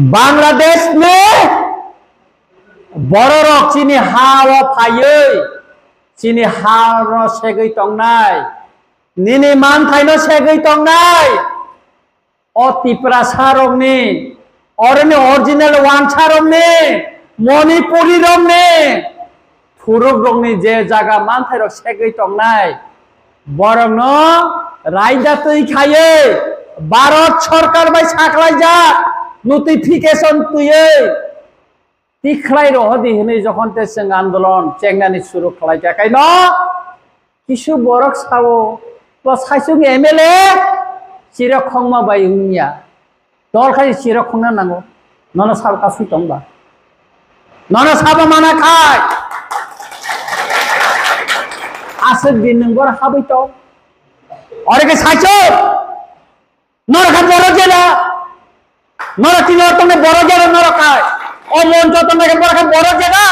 बांग्लादेश में बररक चीनी हाव फायै चीनी हाव सेगै तंनाय निनि मानथायनो सेगै तंनाय ओ त्रिपुरा सारमनि अरनि ओरिजिनल वानसारमनि मणिपुरी रमनि थुरुक रंनि जे जागा मानथायरो सेगै तंनाय बरंनो रायदा तैखायै भारत सरकार बाय साख्लायजा नोटिफिकेशन तुये तिखलाय रहदी हनै जखन ते जों आंदोलन चेंगानि शुरू खालायजाखाय न किसु बरक सावो तो साइसुं एमएलए चिरखंमा बाय उनिया दल खाय चिरखंना नांगौ ननो साब कासु तंबा ननो साब माना खाय आसे दिन नंबर हाबै तो और के साइसो नरखा बरक जेला नरक तिनो तने बरक जेला नरक खाय ओ मंच तने के बरक बरक जेला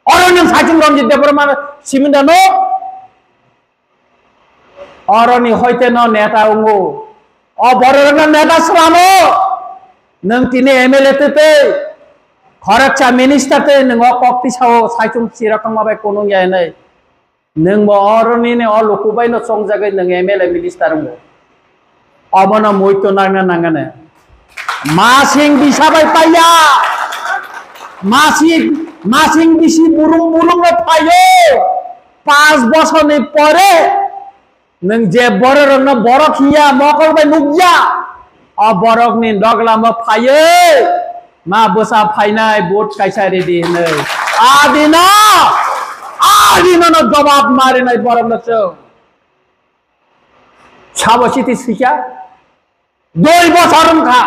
और नन साइसुं रंजित देबरमान सिमिदानो अरनि हयते न नेता उंगो अ बररना नेता सलामो नों तिने एमएलए ते खरचा मिनिस्टार ते नों कक्ति साव साइसुं चिरखं माबाय कोनो यानै नों बो अरनि ने अ लुकुबाय न संजागै नों एमएलए मिनिस्टार उंगो अबन मयतो नांना नांगाने मासिं बिसाबाय पाया मासिं बिसि बुरुं बुरुं पायो 5 বছরनि परे नों जे बररनो बरक हिया मकल बाय नुगिया अ बरकनि दगलाम फायो मा बोसा फायनाय बोट कायसा रेडी हनै आदिना न जवाब मारिनाय बरकनो चौ छाबसिति सिका 2 বছরম खा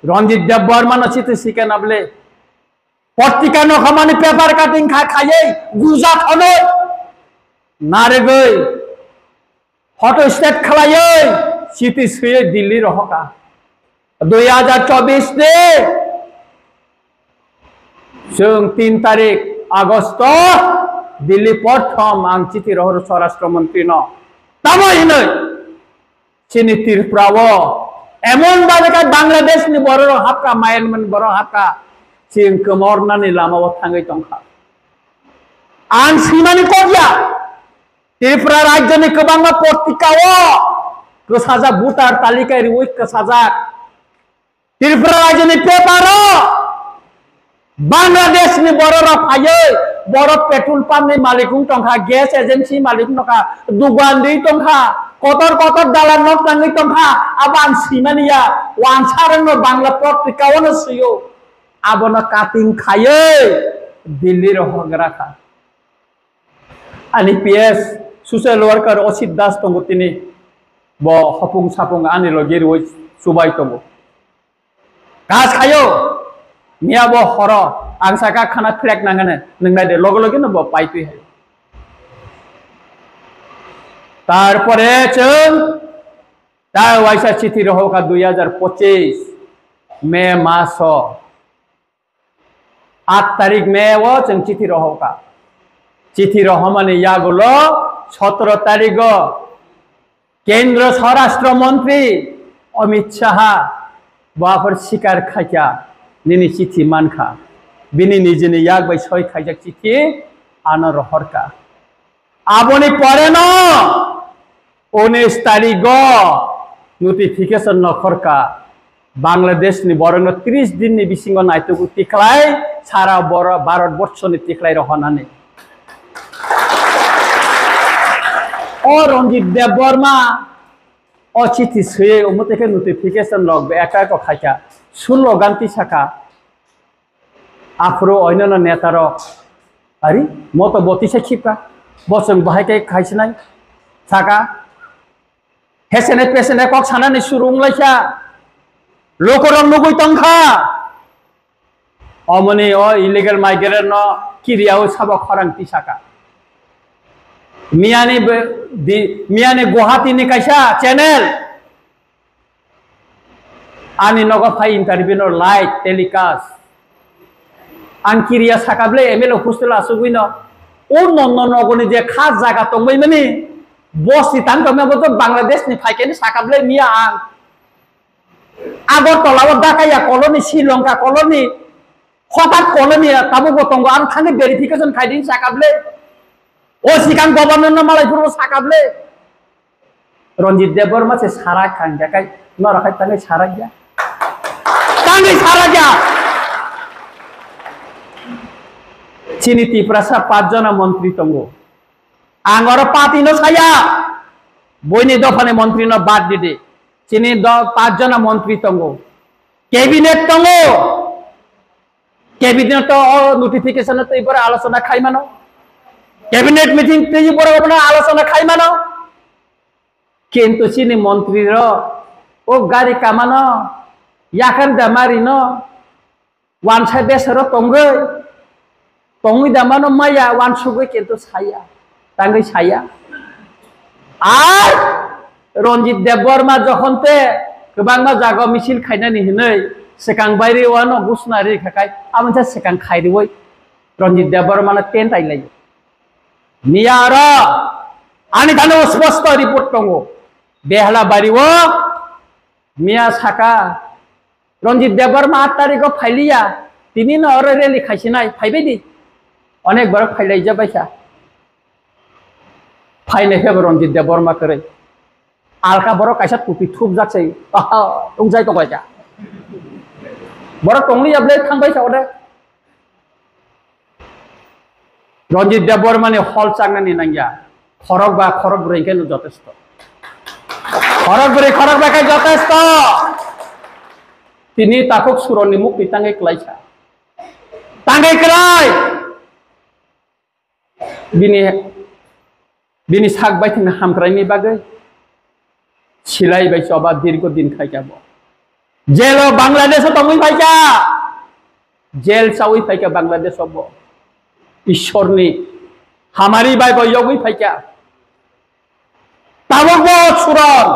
रंजित देव बर्मा न सिति सिके नबले पत्रिका न खामानि पेपर काटिंग खा खायै गुजा थनो नारे गई फटो स्टेट खलायै सिटी सुये दिल्ली रहका 2024 ने जों 3 तारिख आगस्ट दिल्ली प्रथम आं चिठी रहर स्वराष्ट्र मंत्री न तामहिनै चिनी त्रिपुराओ एमन बायका बांग्लादेश नि बरर हाबका मायानमान बरर हाबका चिं कमरनानि लामाव थाङै तंखा आं सिमानि कबिया त्रिपुरा राज्यनि गोबां पत्रिकाओ गोसाजा भुटार तालिका रिउइ गोसाजा त्रिपुरा राज्यनि पेपारो बांग्लादेश नि बरर फायै बर पेट्रोल पाम्प नि मालिकुं तंखा गैस एजेंसी मालिक नका दुगान्दै तंखा कतर दालान न थाङै तंखा आबान सिमानिया वानसारनो बांला पत्रिकाओ सुयो आबन काटिं खायै दिल्ली रहग्राखा आनि पीएस सोशल वर्कर असित दास तंगो तिनि ब हपुं सापुं आनि लगे रुइ सुबाय तंगो गास खायो मिया ब हर आं साका खाना फ्लेक नांगाने नोंनाय दे लगे लगे न ब पाइतुइ है तारपरे जों दा वाइसा चिठी रहका 2025 मे मास 8 तारिख मे वो जों चिठी रहका चिठी रहमाने यागुलो 17 तारिख केंद्र स्वराष्ट्र मंत्री अमित शाह बाफोर शिकार खायका निनि चिठी मानखा बिनि निजिनि याग बाय 6 खायजा चिठी आनो रहरका आबनि परे न 19 तारिख नोटिफिकेशन नखरका बांग्लादेश नि बरनो 30 दिन नि बिसिंग नायतुगु तिखलाय सारा बर भारत वर्षनि तिखलाय रहनानै ओ रंजित देव बर्मा ओ चिठी सुये उमतेके नोटिफिकेशन लग एका को खायका 16 गांति साका आफ्रो अयनन नेतार अरे म त 32 खिपका बसं बाहायके खायसनाय साका हेसेने पेसेने कक सानानि सुरुंलायसा लोकरं नुगै तंखा अमनि ओ इलीगल माइग्रेंट न किरियाव साबा खरांति साका मियाने गुवाहाटी नि कायसा चैनल आनि नग फाइ इंटरव्यू न लाइव टेलीकास्ट आं किरिया साकाब्ले एमएलए हस्टेल आसुगै न ओ नन नगनि जे खास जागा तंबै माने बस सितान तंबा तो बांग्लादेश नि फाइकेनि साकाब्ले मिया আগরতলা ঢাকাইয়া কলোনি শ্রীলঙ্কা কলোনি হঠাৎ কলোনি তাবো গতঙ্গ আর থানে ভেরিফিকেশন খাইদিন সাকাবলে ও সিকাং গভর্নর মালাইপুর সাকাবলে রঞ্জিত দেববর্মা সে সারা খান দেখাই নরাখাই তাঙ্গে সারা গিয়া তাঙ্গে সারা গিয়া চিনি ত্রিপুরা 5 জন মন্ত্রী তঙ্গ আঙর পাতিনো ছায়া বইনি দফানে মন্ত্রী ন বাদ দিদে চিনি 5 জন মন্ত্রী তঙ্গ ক্যাবিনেট তঙ্গ ক্যাবিনেট তো নোটিফিকেশন তো এবারে আলোচনা খাই মানো ক্যাবিনেট মিটিং তো এবারে আলোচনা খাই মানো কিন্তু চিনি মন্ত্রীর ও গাড়ি কামানো ইয়াখান দামারিনো ওয়ান সাইড দেশের তঙ্গই তঙ্গই দামানো মাইয়া ওয়ান সুগই কিন্তু ছায়া তাঙ্গই ছায়া আর রঞ্জিত দেববর্মা যখন তে গোबांमा জাগা মিছিল খাইনা নিহিनै সেকাং বাইরে ওয়ান গুসনারি খাকাই আমনটা সেকাং খাইরিবই রঞ্জিত দেববর্মা টেন্ট আইলাই নিয়ার আনি থানো স্পষ্ট রিপোর্ট তঙ্গ বেহলা বাড়িও মিয়া সাকা রঞ্জিত দেববর্মা 8 তারিখও ফাইলিয়া তিনি ন অরে রেলি খাইছি নাই ফাইবেদি অনেক বড় ফাইলাই যাবাইছা ফাইনে হেব রঞ্জিত দেববর্মা করে আলকা বড় কাইসা টুপি থুপ যাচ্ছে উংজাই তো কয়টা বড় টংলি যাবলে থাংবাইছা ওদে রঞ্জিত দেববর্মানে হল চাংনানি নাঙ্গিয়া খরক বা খরক ব্রেকেন যথেষ্ট খরক ব্রেকে যথেষ্ট তিনি তাকক সুরনি মুক্তি তাঙ্গে ক্লাইছা তাঙ্গে ক্লাই বিনি সাক বাইथिं हामक्राइनि बागै सिलाई बायस अबा दीर्घदिन खाइजाब जेल बांग्लादेश तंगै फाइजा जेल सावै फाइका बांग्लादेश अब ईश्वरनि हामारि बाय बयगै फाइका ताबो सुरन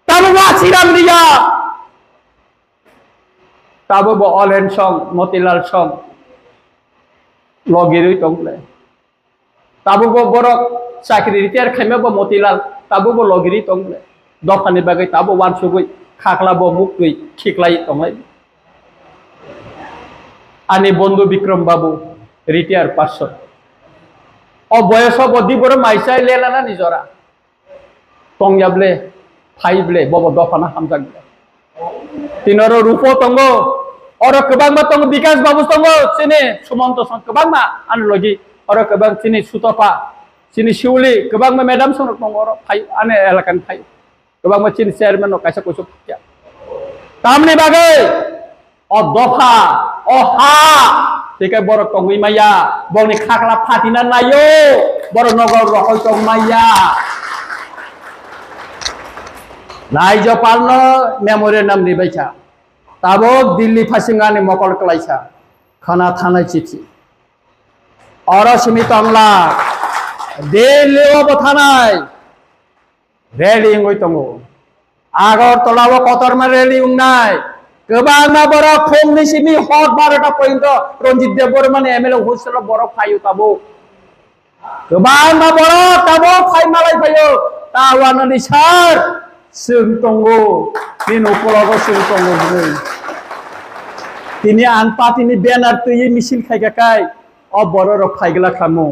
ताबो आसिराम रिया ताबो ऑलेन सं मतिलाल सं लगिरै तंगले ताबो बरक चाकरी रिटायर खाइमाबो मतिलाल ताबो लगिरि तंगले दफानि बागै ताबो वानसुगै खाख्लाबो मुक्कै खिख्लाय तंगै आनि बंधु विक्रम बाबू रिटायर पार्सन अ बयस बदि बर माइसाय लेलाना निजरा तंगयाबले फाइबले बबो दफाना हामजागले तिनरो रूपो तंगो और गोबांमा तंग विकास बाबू तंगो सिनि सुमंत सन गोबांमा आन लगी और गोबां सिनि सुतपा सिनि शिवली गोबांमा मैडम सन तंगो और फाइ आने एलाकान फाइ गोबांमा सिनि चेयरमैन काइसा कोसो फाइया तामनि बागै अ दफा अ हा तेके बर तंगै माया बंनि खाखला फातिना नायो बर नगर रहय तंग माया राज्यपाल मेमोरेंडम निबाइसा ताबो दिल्ली फासिंगानि मकल कलाइसा खाना थानाय चिठी और सिमित अंगला दिल्ली थानाय रेली इंगै तंगो आगरतलाव कतरमा रेली उंनाय गोबांना बर फुंनि सिमि हर 12टा पर्यन्त रंजित देबबर्मानि एमएलए हस्टेल बर फायो ताबो गोबांना बर ताबो फाइ मालाय फायो तावानानि सार जों तंगो बिन उपलगो जों तंगो तिनि आन पार्टीनि बेनार तैयै मिছিল खाइगाकाय अ बर र फाइगला खामो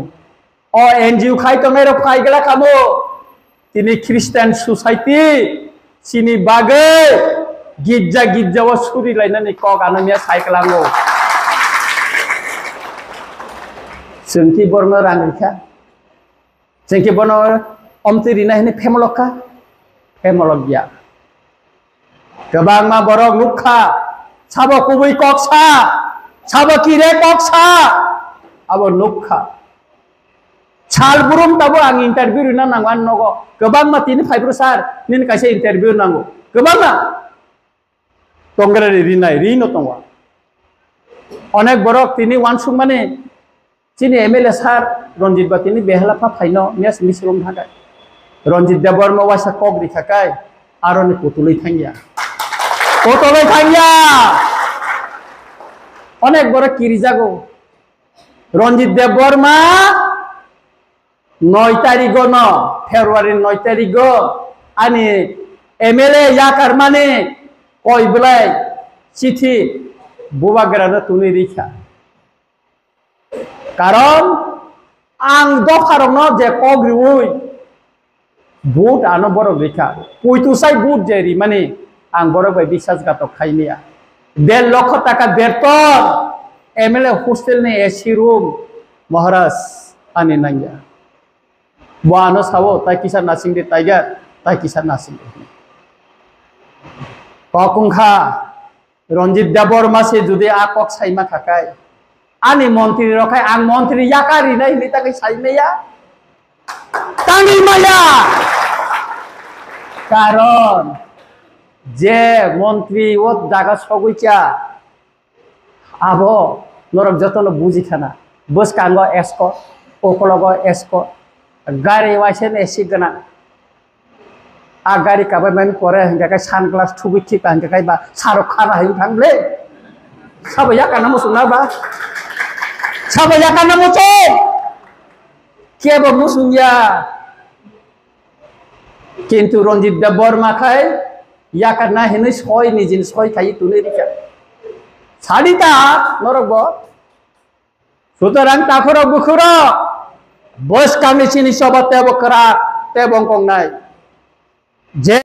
अ एनजिओ खाइ तंगै र फाइगला खामो तिनि ख्रिस्टान सोसाइटी सिनि बागै गिज्जा गिज्जाव सुरि लायनानै कक आनमिया साइकलांगो जोंथि बर्मा रांरिखा जोंथि बनो अमतिरिना हेने फेमलका फेमलगिया गोबांमा बरक लुखा साबो कुबै कक्सा साबो किरे कक्सा आबो लुखा छाल बुरुम ताबो आं इंटरव्यू रिना नांगवान नगो गोबांमा तिनि फाइब्रो सार निन कासे इंटरव्यू नांगो गोबांमा तंगरे रिनाय रिनो तंगवा अनेक बरक तिनि वानसुं माने तिनि एमएलए सार रंजित बा तिनि बेहलाफा फाइनो मेस मिसलम थागाय रंजित देबबर्मा वासा कगरि थाखाय आरनि पुतुलै थांगिया अनेक बड़ किरि जागो रंजित देबबर्मा 9 तारिख न फेब्रुआरी 9 तारिख आनी एमएलए याकार माने কই বেলায় চিঠি বুবা গেরানো তুনি রিখা কারণ আং দফারন যে কগ্রিউই বুট আনো বড় রেখা পঁয়তুসাই বুট যেরি মানে আং বড় ভাই বিশ্বাসঘাতক খাইনিয়া 1.5 লক্ষ টাকা বেতন এমএলএ হোস্টেল নে এসি রুম মহারাজ আনি নাইয়া বানো সাবো তাই কিসার নাসিং দে টাইগার তাই কিসার নাসিং ককুংখা রঞ্জিত দেবর মাসে যদি আকক সাইমা থাকায় আনি মন্ত্রী রখায় আং মন্ত্রী ইয়াকারি নাই নি তাকে সাইমেয়া তাঙ্গি মায়া কারণ যে মন্ত্রী ও জায়গা সগুইচা আবো নরক যতন বুঝিখানা বস কাঙ্গ এসকট ওকলগ এসকট গাড়ি ওয়াইসেন এসি গনা आ गाड़ी काबायमान करे हंगाय सानग्लास थुबि थिपा हंगाय बा सारक खाना हाय थांले साबया काना मुसुना बा साबया काना मुसु केबो मुसुया किन्तु रंजित देव बर्मा खाय याकाना हेनै सय निजिन सय थायो तुनि रिखा साडिता नरकबो सुतरां ताखुर बुखुर बस कामनि सिनि सबाते बकरा ते बंकंनाय जे